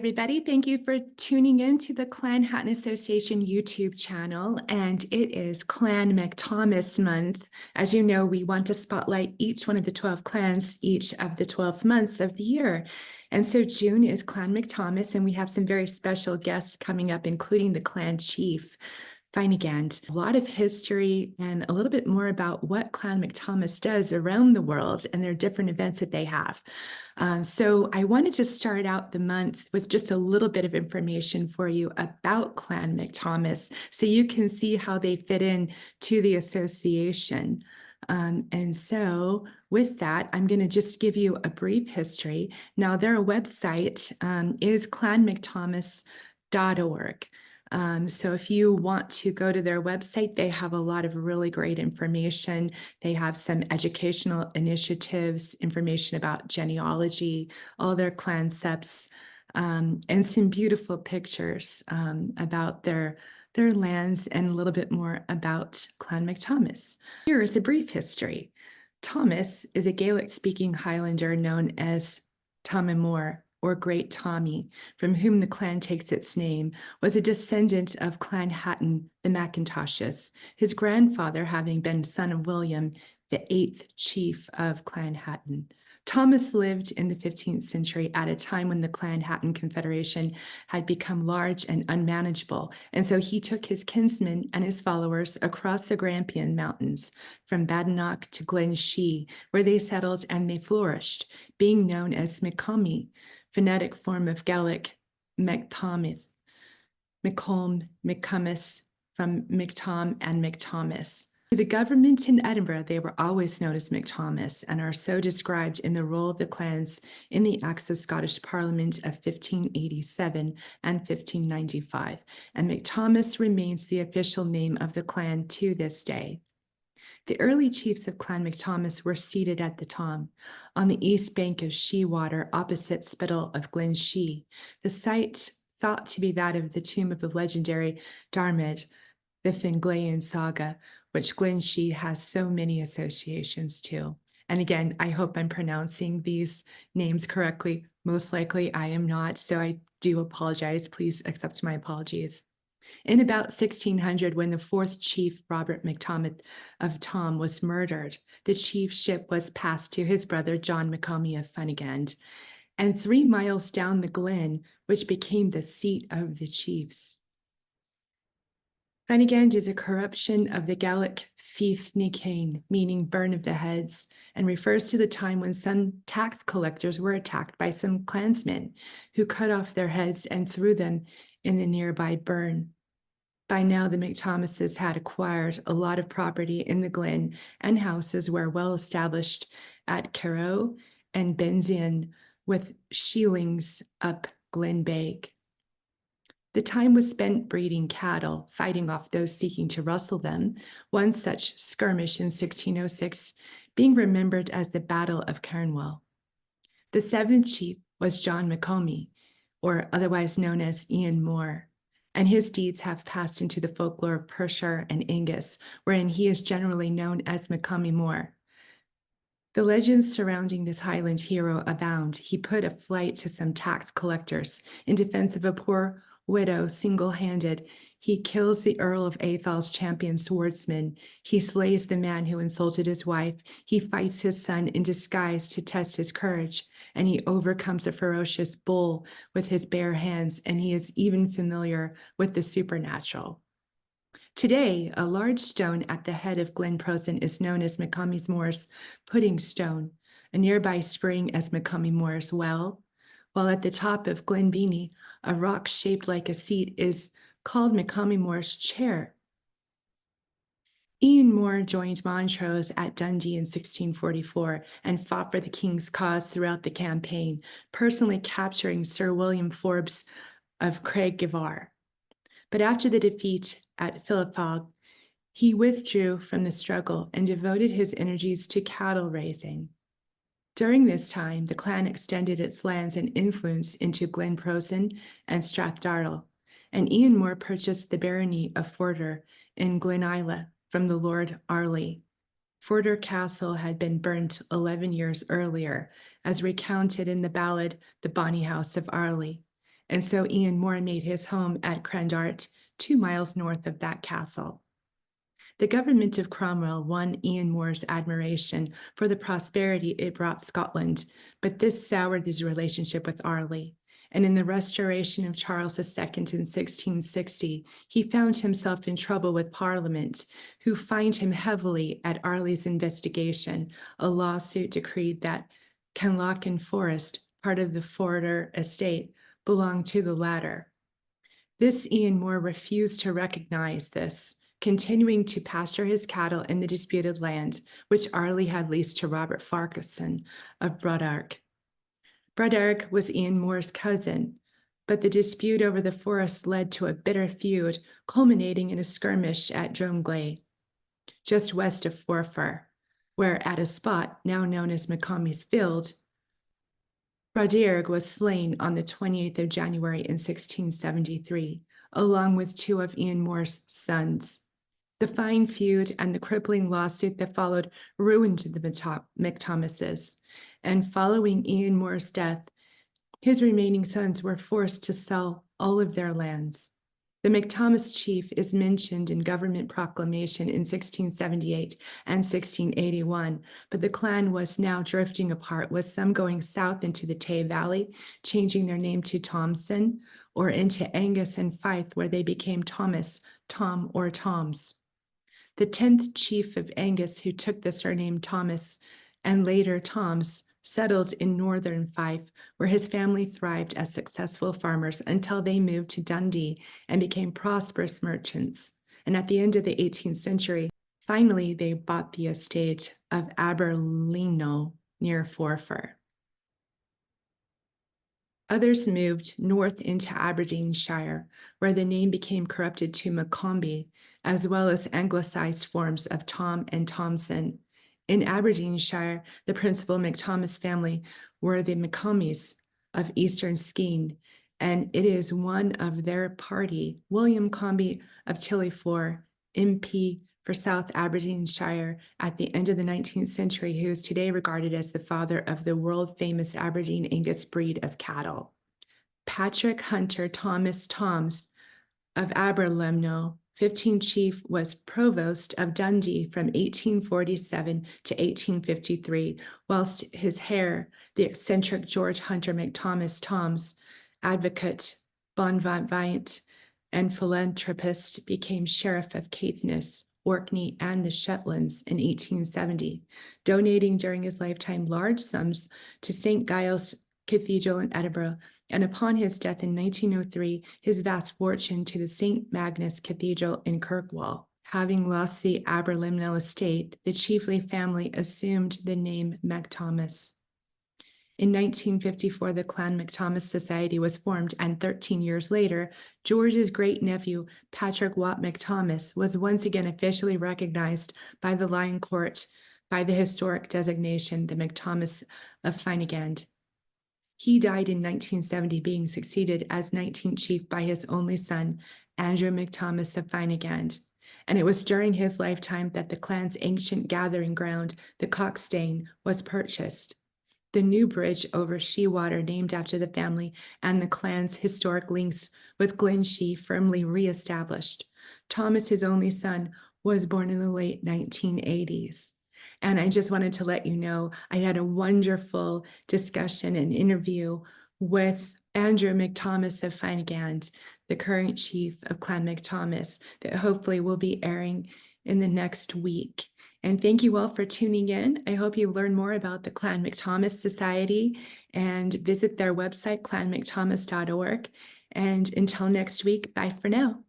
everybody. Thank you for tuning in to the Clan Chattan Association YouTube channel. And it is Clan Macthomas month. As you know, we want to spotlight each one of the 12 clans, each of the 12 months of the year. And so June is Clan Macthomas, and we have some very special guests coming up, including the clan chief, Finegand. A lot of history and a little bit more about what Clan Macthomas does around the world and their different events that they have. So I wanted to start out the month with just a little bit of information for you about Clan Macthomas so you can see how they fit in to the association. And so with that, I'm going to just give you a brief history. Now, their website is clanmacthomas.org. So if you want to go to their website, they have a lot of really great information. They have some educational initiatives, information about genealogy, all their clan septs, and some beautiful pictures about their lands and a little bit more about Clan Macthomas. Here is a brief history. Thomas is a Gaelic-speaking Highlander known as Tomaidh Mor, or Great Tommy, from whom the clan takes its name, was a descendant of Clan Chattan the Mackintoshes, his grandfather having been son of William, the 8th chief of Clan Chattan. Thomas lived in the 15th century at a time when the Clan Chattan Confederation had become large and unmanageable, and so he took his kinsmen and his followers across the Grampian mountains, from Badenoch to Glenshee, where they settled and they flourished, being known as McComie, phonetic form of Gaelic MacThomaidh, McColm, McComas, from MacThom and MacThomas. To the government in Edinburgh, they were always known as MacThomas and are so described in the role of the clans in the Acts of Scottish Parliament of 1587 and 1595, and MacThomas remains the official name of the clan to this day. The early chiefs of Clan Macthomas were seated at the Tom, on the east bank of Shee Water, opposite Spittal of Glenshee, the site thought to be that of the tomb of the legendary Diarmaid, the Finglayan saga, which Glenshee has so many associations to. And again, I hope I'm pronouncing these names correctly. Most likely I am not, so I do apologize. Please accept my apologies. In about 1600, when the 4th chief, Robert MacThomaidh of Tom, was murdered, the chiefship was passed to his brother John McComie of Finegand, and 3 miles down the glen, which became the seat of the chiefs. Finegand is a corruption of the Gaelic Fieth ni Cain, meaning burn of the heads, and refers to the time when some tax collectors were attacked by some clansmen who cut off their heads and threw them in the nearby burn. By now, the Macthomases had acquired a lot of property in the glen, and houses were well established at Carrow and Benzian, with sheelings up Glenbeig. The time was spent breeding cattle, fighting off those seeking to rustle them, one such skirmish in 1606 being remembered as the Battle of Carnwell. The 7th chief was John McComie, or otherwise known as Ian Mor, and his deeds have passed into the folklore of Perthshire and Angus, wherein he is generally known as McComie Mor. The legends surrounding this Highland hero abound. He put a flight to some tax collectors in defense of a poor widow single-handed. He kills the Earl of Athol's champion swordsman. He slays the man who insulted his wife. He fights his son in disguise to test his courage, and he overcomes a ferocious bull with his bare hands, and he is even familiar with the supernatural. Today, a large stone at the head of Glen Prosen is known as McComie Mor's Pudding Stone, a nearby spring as McComie Mor's Well, while at the top of Glen Beanie, a rock shaped like a seat is called McComie Mor's Chair. Ian Mor joined Montrose at Dundee in 1644 and fought for the king's cause throughout the campaign, personally capturing Sir William Forbes of Craiggivar. But after the defeat at Philiphaugh, he withdrew from the struggle and devoted his energies to cattle raising. During this time, the clan extended its lands and influence into Glen Prosen and Strathdarrell, and Ian Mor purchased the barony of Forder in Glen Isla from the Lord Arley. Forder Castle had been burnt 11 years earlier, as recounted in the ballad The Bonny House of Arley, And so Ian Mor made his home at Crendart, 2 miles north of that castle. The government of Cromwell won Ian Mor's admiration for the prosperity it brought Scotland, but this soured his relationship with Arley. And in the restoration of Charles II in 1660, he found himself in trouble with Parliament, who fined him heavily at Arley's investigation. A lawsuit decreed that Canlochan Forest, part of the Forder estate, belonged to the latter. This Ian Mor refused to recognize this, continuing to pasture his cattle in the disputed land, which Arley had leased to Robert Farquharson of Badenoch. Badenoch was Ian Mor's cousin, but the dispute over the forest led to a bitter feud, culminating in a skirmish at Drumgley, just west of Forfar, where at a spot now known as McComie's Field, Badenoch was slain on the 28th of January in 1673, along with two of Ian Mor's sons. The fine feud and the crippling lawsuit that followed ruined the MacThomases, and following Ian Mor's death, his remaining sons were forced to sell all of their lands. The MacThomas chief is mentioned in government proclamation in 1678 and 1681, but the clan was now drifting apart, with some going south into the Tay Valley, changing their name to Thomson, or into Angus and Fife, where they became Thomas, Tom, or Toms. The 10th chief of Angus, who took the surname Thomas and later Toms, settled in northern Fife, where his family thrived as successful farmers until they moved to Dundee and became prosperous merchants. And at the end of the 18th century, finally they bought the estate of Aberlino near Forfar. Others moved north into Aberdeenshire, where the name became corrupted to McComie, as well as anglicized forms of Tom and Thomson. In Aberdeenshire, the principal MacThomas family were the McComies of Eastern Skene, and it is one of their party, William Combe of Tillyfor, MP for South Aberdeenshire at the end of the 19th century, who is today regarded as the father of the world-famous Aberdeen Angus breed of cattle. Patrick Hunter Thomas Toms of Aberlemno, 15th chief, was provost of Dundee from 1847 to 1853, whilst his heir, the eccentric George Hunter MacThomas Toms, advocate, bon vivant, and philanthropist, became sheriff of Caithness, Orkney, and the Shetlands in 1870, donating during his lifetime large sums to St. Giles Cathedral in Edinburgh, and upon his death in 1903, his vast fortune to the St. Magnus Cathedral in Kirkwall. Having lost the Aberlemno estate, the Chiefly family assumed the name MacThomas. In 1954, the Clan Macthomas Society was formed, and 13 years later, George's great-nephew, Patrick Watt MacThomas, was once again officially recognized by the Lion Court by the historic designation, the MacThomas of Finegand. He died in 1970, being succeeded as 19th chief by his only son, Andrew MacThomas of Finegand. And it was during his lifetime that the clan's ancient gathering ground, the Cockstane, was purchased. The new bridge over Shewater, named after the family, and the clan's historic links with Glenshee firmly re-established. Thomas, his only son, was born in the late 1980s. And I just wanted to let you know, I had a wonderful discussion and interview with Andrew MacThomas of Finegand, the current chief of Clan Macthomas, that hopefully will be airing in the next week. And thank you all for tuning in. I hope you learn more about the Clan Macthomas Society and visit their website, clanmacthomas.org. And until next week, bye for now.